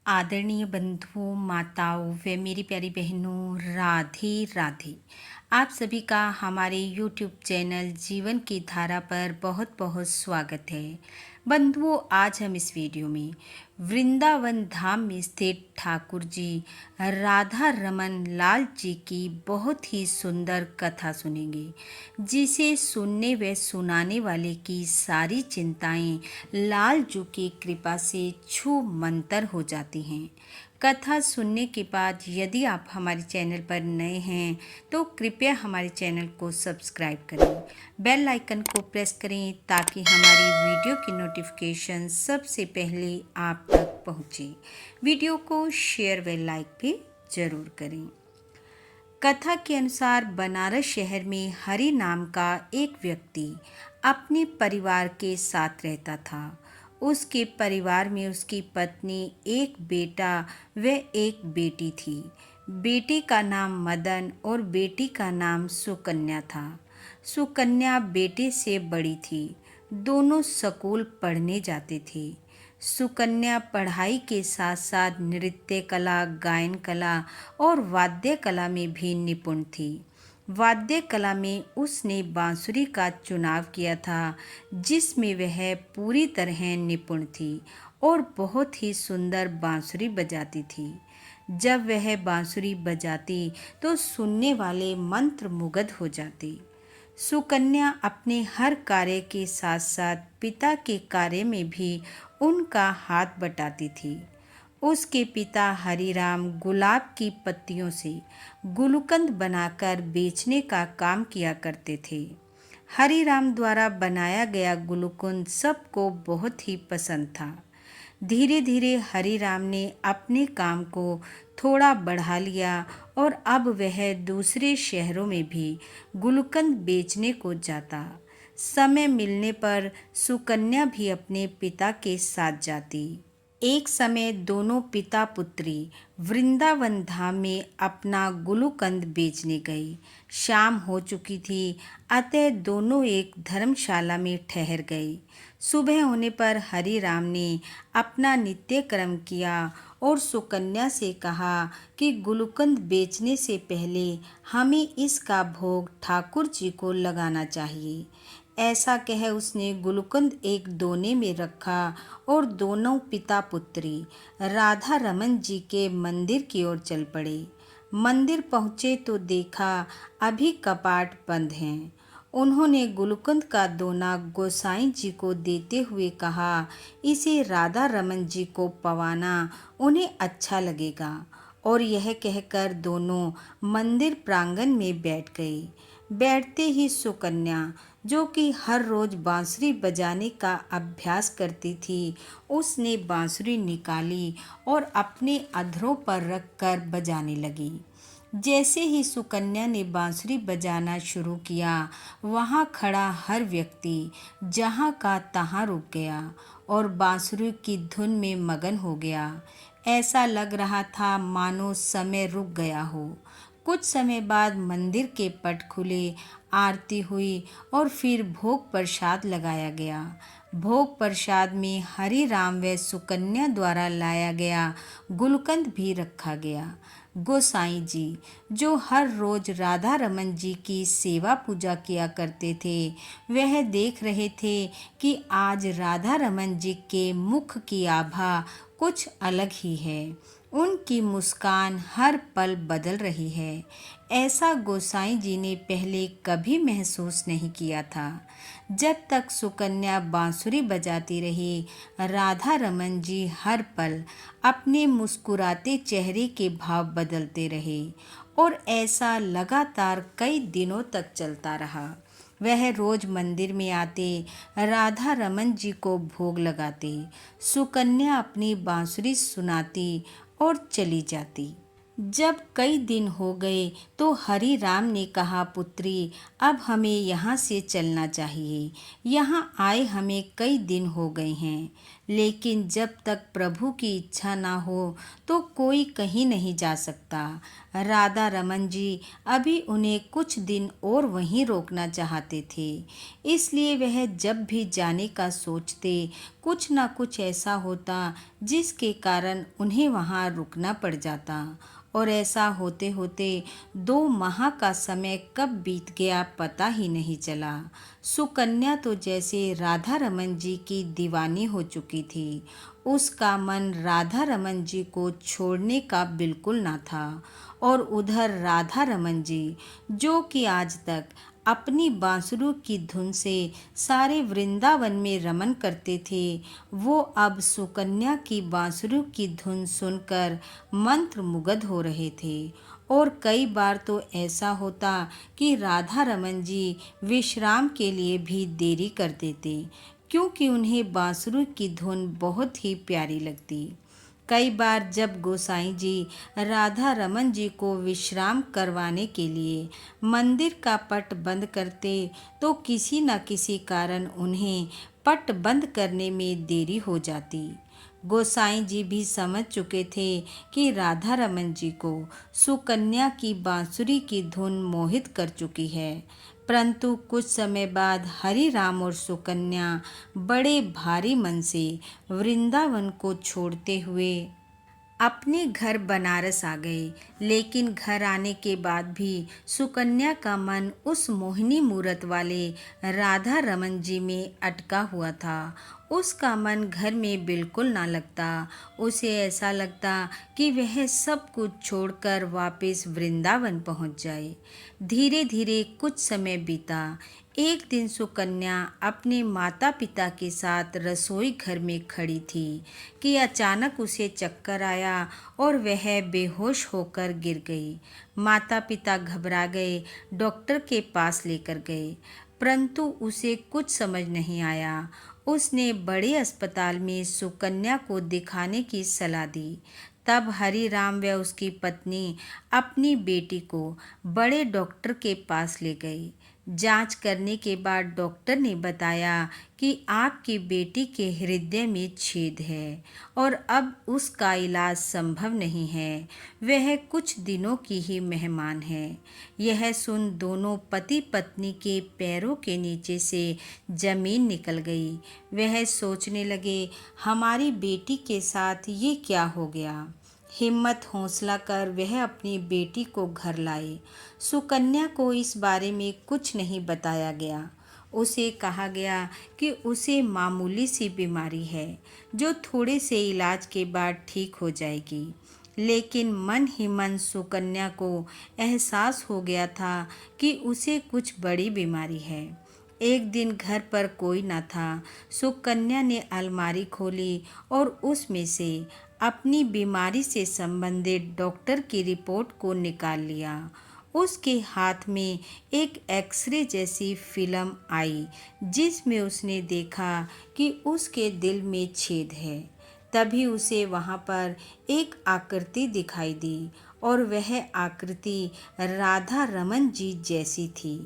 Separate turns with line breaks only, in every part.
आदरणीय बंधुओं, माताओं व मेरी प्यारी बहनों, राधे राधे। आप सभी का हमारे YouTube चैनल जीवन की धारा पर बहुत बहुत स्वागत है। बंधुओं, आज हम इस वीडियो में वृंदावन धाम में स्थित ठाकुर जी राधा रमन लाल जी की बहुत ही सुंदर कथा सुनेंगे, जिसे सुनने व सुनाने वाले की सारी चिंताएं लाल जी की कृपा से छू मंतर हो जाती हैं। कथा सुनने के बाद यदि आप हमारे चैनल पर नए हैं तो कृपया हमारे चैनल को सब्सक्राइब करें, बेल आइकन को प्रेस करें ताकि हमारी वीडियो की नोटिफिकेशन सबसे पहले आप तक पहुंचे। वीडियो को शेयर व लाइक भी जरूर करें। कथा के अनुसार बनारस शहर में हरि नाम का एक व्यक्ति अपने परिवार के साथ रहता था। उसके परिवार में उसकी पत्नी, एक बेटा व एक बेटी थी। बेटे का नाम मदन और बेटी का नाम सुकन्या था। सुकन्या बेटे से बड़ी थी। दोनों स्कूल पढ़ने जाते थे। सुकन्या पढ़ाई के साथ साथ नृत्य कला, गायन कला और वाद्य कला में भी निपुण थी। वाद्य कला में उसने बांसुरी का चुनाव किया था, जिसमें वह पूरी तरह निपुण थी और बहुत ही सुंदर बांसुरी बजाती थी। जब वह बांसुरी बजाती तो सुनने वाले मंत्रमुग्ध हो जाते। सुकन्या अपने हर कार्य के साथ साथ पिता के कार्य में भी उनका हाथ बटाती थी। उसके पिता हरिराम गुलाब की पत्तियों से गुलकंद बनाकर बेचने का काम किया करते थे। हरिराम द्वारा बनाया गया गुलकंद सबको बहुत ही पसंद था। धीरे धीरे हरिराम ने अपने काम को थोड़ा बढ़ा लिया और अब वह दूसरे शहरों में भी गुलकंद बेचने को जाता। समय मिलने पर सुकन्या भी अपने पिता के साथ जाती। एक समय दोनों पिता पुत्री वृंदावन धाम में अपना गुलकंद बेचने गए। शाम हो चुकी थी, अतः दोनों एक धर्मशाला में ठहर गए। सुबह होने पर हरिराम ने अपना नित्य कर्म किया और सुकन्या से कहा कि गुलकंद बेचने से पहले हमें इसका भोग ठाकुर जी को लगाना चाहिए। ऐसा कह उसने गुलकंद एक दोने में रखा और दोनों पिता पुत्री राधा रमन जी के मंदिर की ओर चल पड़े। मंदिर पहुँचे तो देखा अभी कपाट बंद हैं। उन्होंने गुलकंद का दोना गोसाई जी को देते हुए कहा, इसे राधा रमन जी को पवाना उन्हें अच्छा लगेगा। और यह कहकर दोनों मंदिर प्रांगण में बैठ गए। बैठते ही सुकन्या, जो कि हर रोज बांसुरी बजाने का अभ्यास करती थी, उसने बांसुरी निकाली और अपने अधरों पर रखकर बजाने लगी। जैसे ही सुकन्या ने बांसुरी बजाना शुरू किया, वहाँ खड़ा हर व्यक्ति जहाँ का तहाँ रुक गया और बांसुरी की धुन में मगन हो गया। ऐसा लग रहा था मानो समय रुक गया हो। कुछ समय बाद मंदिर के पट खुले, आरती हुई और फिर भोग प्रसाद लगाया गया। भोग प्रसाद में हरि राम व सुकन्या द्वारा लाया गया गुलकंद भी रखा गया। गोसाई जी, जो हर रोज राधा रमन जी की सेवा पूजा किया करते थे, वह देख रहे थे कि आज राधा रमन जी के मुख की आभा कुछ अलग ही है। उनकी मुस्कान हर पल बदल रही है। ऐसा गोसाई जी ने पहले कभी महसूस नहीं किया था। जब तक सुकन्या बांसुरी बजाती रही, राधा रमन जी हर पल अपने मुस्कुराते चेहरे के भाव बदलते रहे और ऐसा लगातार कई दिनों तक चलता रहा। वह रोज मंदिर में आते, राधा रमन जी को भोग लगाते, सुकन्या अपनी बांसुरी सुनाती और चली जाती। जब कई दिन हो गए तो हरि राम ने कहा, पुत्री, अब हमें यहाँ से चलना चाहिए। यहाँ आए हमें कई दिन हो गए हैं। लेकिन जब तक प्रभु की इच्छा ना हो तो कोई कहीं नहीं जा सकता। राधा रमन जी अभी उन्हें कुछ दिन और वहीं रोकना चाहते थे, इसलिए वह जब भी जाने का सोचते कुछ ना कुछ ऐसा होता जिसके कारण उन्हें वहाँ रुकना पड़ जाता। और ऐसा होते होते 2 माह का समय कब बीत गया पता ही नहीं चला। सुकन्या तो जैसे राधा रमन जी की दीवानी हो चुकी थी। उसका मन राधा रमन जी को छोड़ने का बिल्कुल ना था। और उधर राधा रमन जी जो कि आज तक अपनी बांसुरी की धुन से सारे वृंदावन में रमन करते थे, वो अब सुकन्या की बांसुरी की धुन सुनकर मंत्रमुग्ध हो रहे थे। और कई बार तो ऐसा होता कि राधा रमन जी विश्राम के लिए भी देरी कर देते, क्योंकि उन्हें बांसुरी की धुन बहुत ही प्यारी लगती। कई बार जब गोसाई जी राधा रमन जी को विश्राम करवाने के लिए मंदिर का पट बंद करते तो किसी न किसी कारण उन्हें पट बंद करने में देरी हो जाती। गोसाई जी भी समझ चुके थे कि राधा रमन जी को सुकन्या की बांसुरी की धुन मोहित कर चुकी है। परंतु कुछ समय बाद हरि राम और सुकन्या बड़े भारी मन से वृंदावन को छोड़ते हुए अपने घर बनारस आ गए। लेकिन घर आने के बाद भी सुकन्या का मन उस मोहिनी मूरत वाले राधा रमन जी में अटका हुआ था। उसका मन घर में बिल्कुल ना लगता। उसे ऐसा लगता कि वह सब कुछ छोड़कर वापस वृंदावन पहुंच जाए। धीरे धीरे कुछ समय बीता। एक दिन सुकन्या अपने माता पिता के साथ रसोई घर में खड़ी थी कि अचानक उसे चक्कर आया और वह बेहोश होकर गिर गई। माता पिता घबरा गए, डॉक्टर के पास लेकर गए, परंतु उसे कुछ समझ नहीं आया। उसने बड़े अस्पताल में सुकन्या को दिखाने की सलाह दी। तब हरि राम व उसकी पत्नी अपनी बेटी को बड़े डॉक्टर के पास ले गई। जांच करने के बाद डॉक्टर ने बताया कि आपकी बेटी के हृदय में छेद है और अब उसका इलाज संभव नहीं है। वह कुछ दिनों की ही मेहमान है। यह सुन दोनों पति पत्नी के पैरों के नीचे से जमीन निकल गई। वह सोचने लगे, हमारी बेटी के साथ ये क्या हो गया। हिम्मत हौसला कर वह अपनी बेटी को घर लाए। सुकन्या को इस बारे में कुछ नहीं बताया गया। उसे कहा गया कि उसे मामूली सी बीमारी है जो थोड़े से इलाज के बाद ठीक हो जाएगी। लेकिन मन ही मन सुकन्या को एहसास हो गया था कि उसे कुछ बड़ी बीमारी है। एक दिन घर पर कोई न था। सुकन्या ने अलमारी खोली और उसमें से अपनी बीमारी से संबंधित डॉक्टर की रिपोर्ट को निकाल लिया। उसके हाथ में एक एक्सरे जैसी फिल्म आई जिसमें उसने देखा कि उसके दिल में छेद है। तभी उसे वहाँ पर एक आकृति दिखाई दी और वह आकृति राधा रमन जी जैसी थी।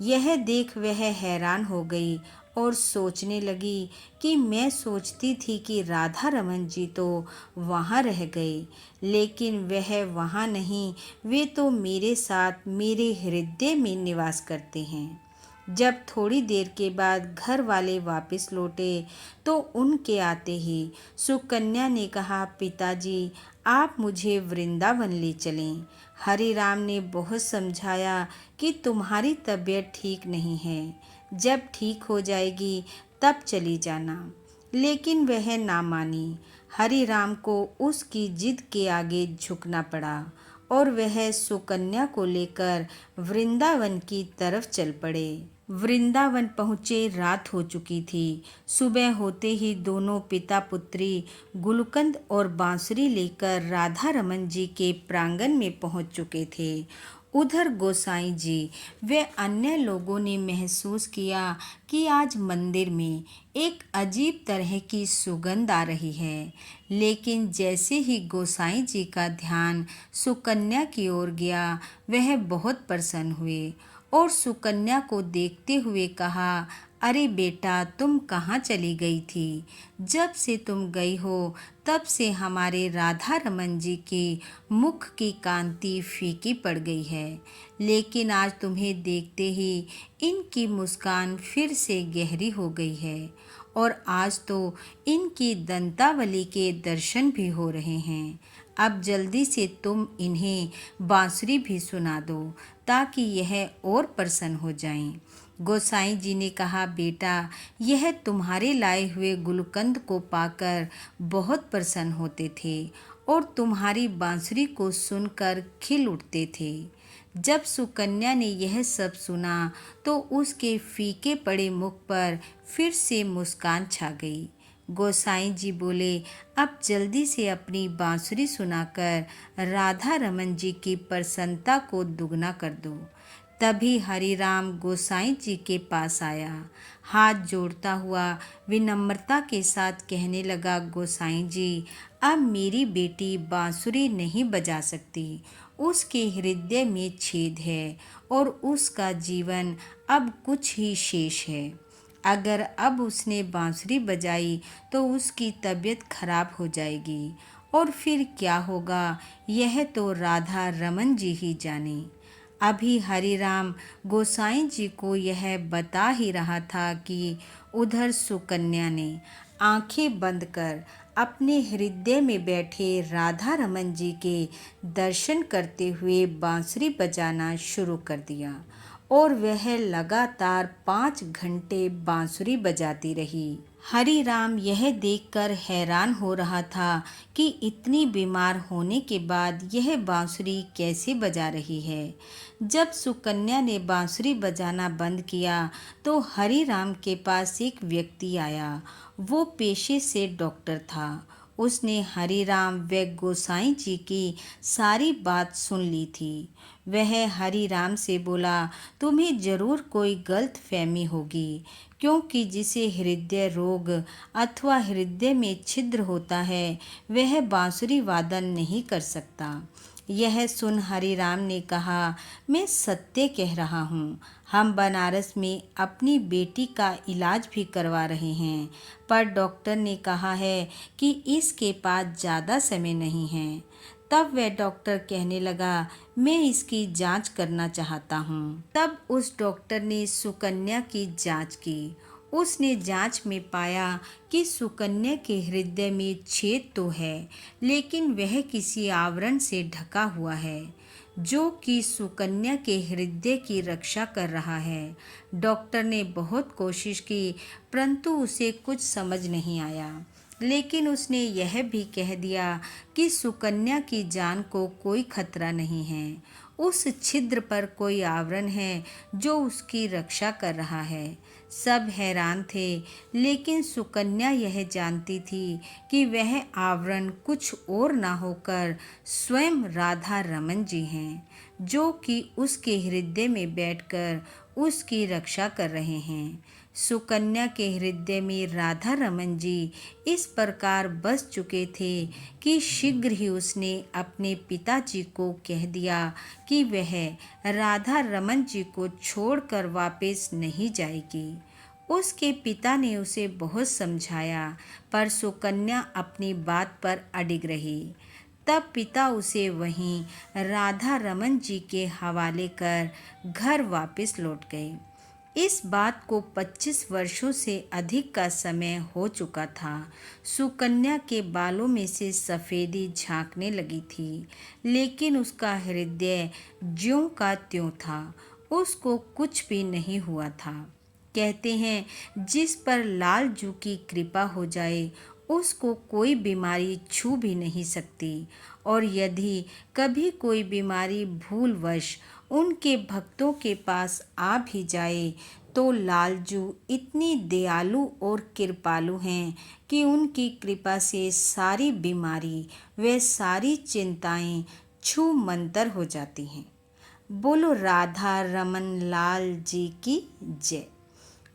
यह देख वह हैरान हो गई और सोचने लगी कि मैं सोचती थी कि राधा रमन जी तो वहाँ रह गए, लेकिन वह वहाँ नहीं, वे तो मेरे साथ मेरे हृदय में निवास करते हैं। जब थोड़ी देर के बाद घर वाले वापस लौटे तो उनके आते ही सुकन्या ने कहा, पिताजी आप मुझे वृंदावन ले चलें। हरि राम ने बहुत समझाया कि तुम्हारी तबीयत ठीक नहीं है, जब ठीक हो जाएगी तब चली जाना। लेकिन वह ना मानी। हरि राम को उसकी जिद के आगे झुकना पड़ा और वह सुकन्या को लेकर वृंदावन की तरफ चल पड़े। वृंदावन पहुँचे रात हो चुकी थी। सुबह होते ही दोनों पिता पुत्री गुलकंद और बांसुरी लेकर राधा रमन जी के प्रांगण में पहुँच चुके थे। उधर गोसाई जी व अन्य लोगों ने महसूस किया कि आज मंदिर में एक अजीब तरह की सुगंध आ रही है। लेकिन जैसे ही गोसाई जी का ध्यान सुकन्या की ओर गया, वह बहुत प्रसन्न हुए और सुकन्या को देखते हुए कहा, अरे बेटा, तुम कहाँ चली गई थी? जब से तुम गई हो तब से हमारे राधा रमन जी के मुख की कांति फीकी पड़ गई है, लेकिन आज तुम्हें देखते ही इनकी मुस्कान फिर से गहरी हो गई है और आज तो इनकी दंतावली के दर्शन भी हो रहे हैं। अब जल्दी से तुम इन्हें बांसुरी भी सुना दो ताकि यह और प्रसन्न हो जाएं। गोसाई जी ने कहा, बेटा, यह तुम्हारे लाए हुए गुलकंद को पाकर बहुत प्रसन्न होते थे और तुम्हारी बांसुरी को सुनकर खिल उठते थे। जब सुकन्या ने यह सब सुना तो उसके फीके पड़े मुख पर फिर से मुस्कान छा गई। गोसाई जी बोले, अब जल्दी से अपनी बांसुरी सुनाकर राधा रमन जी की प्रसन्नता को दुगना कर दो। तभी हरिराम गोसाई जी के पास आया। हाथ जोड़ता हुआ विनम्रता के साथ कहने लगा, गोसाई जी, अब मेरी बेटी बांसुरी नहीं बजा सकती। उसके हृदय में छेद है और उसका जीवन अब कुछ ही शेष है। अगर अब उसने बांसुरी बजाई तो उसकी तबीयत खराब हो जाएगी और फिर क्या होगा यह तो राधा रमन जी ही जाने। अभी हरिराम गोसाई जी को यह बता ही रहा था कि उधर सुकन्या ने आंखें बंद कर अपने हृदय में बैठे राधा रमन जी के दर्शन करते हुए बांसुरी बजाना शुरू कर दिया और वह लगातार 5 घंटे बांसुरी बजाती रही। हरिराम यह देखकर हैरान हो रहा था कि इतनी बीमार होने के बाद यह बांसुरी कैसे बजा रही है। जब सुकन्या ने बांसुरी बजाना बंद किया तो हरिराम के पास एक व्यक्ति आया। वो पेशे से डॉक्टर था। उसने हरिराम व गोसाई जी की सारी बात सुन ली थी। वह हरिराम से बोला, तुम्हें जरूर कोई गलत फहमी होगी, क्योंकि जिसे हृदय रोग अथवा हृदय में छिद्र होता है वह बांसुरी वादन नहीं कर सकता। यह सुन हरिराम ने कहा, मैं सत्य कह रहा हूँ। हम बनारस में अपनी बेटी का इलाज भी करवा रहे हैं, पर डॉक्टर ने कहा है कि इसके पास ज़्यादा समय नहीं है। तब वह डॉक्टर कहने लगा, मैं इसकी जांच करना चाहता हूँ। तब उस डॉक्टर ने सुकन्या की जांच की। उसने जांच में पाया कि सुकन्या के हृदय में छेद तो है, लेकिन वह किसी आवरण से ढका हुआ है जो कि सुकन्या के हृदय की रक्षा कर रहा है। डॉक्टर ने बहुत कोशिश की, परंतु उसे कुछ समझ नहीं आया। लेकिन उसने यह भी कह दिया कि सुकन्या की जान को कोई खतरा नहीं है। उस छिद्र पर कोई आवरण है जो उसकी रक्षा कर रहा है। सब हैरान थे, लेकिन सुकन्या यह जानती थी कि वह आवरण कुछ और ना होकर स्वयं राधा रमन जी हैं, जो कि उसके हृदय में बैठकर उसकी रक्षा कर रहे हैं। सुकन्या के हृदय में राधा रमन जी इस प्रकार बस चुके थे कि शीघ्र ही उसने अपने पिताजी को कह दिया कि वह राधा रमन जी को छोड़कर वापस नहीं जाएगी। उसके पिता ने उसे बहुत समझाया, पर सुकन्या अपनी बात पर अडिग रही। तब पिता उसे वहीं राधा रमन जी के हवाले कर घर वापस लौट गए। इस बात को 25 वर्षों से अधिक का समय हो चुका था। सुकन्या के बालों में से सफ़ेदी झांकने लगी थी, लेकिन उसका हृदय ज्यों का त्यों था। उसको कुछ भी नहीं हुआ था। कहते हैं, जिस पर लाल जू की कृपा हो जाए उसको कोई बीमारी छू भी नहीं सकती, और यदि कभी कोई बीमारी भूलवश उनके भक्तों के पास आ भी जाए तो लालजू इतनी दयालु और कृपालु हैं कि उनकी कृपा से सारी बीमारी व सारी चिंताएं छू मंतर हो जाती हैं। बोलो राधा रमन लाल जी की जय।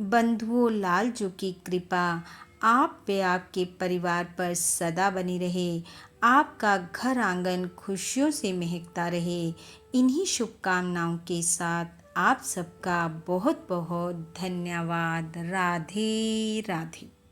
बंधुओं, लालजू की कृपा आप व आपके परिवार पर सदा बनी रहे। आपका घर आंगन खुशियों से महकता रहे। इन्हीं शुभकामनाओं के साथ आप सबका बहुत बहुत धन्यवाद। राधे राधे।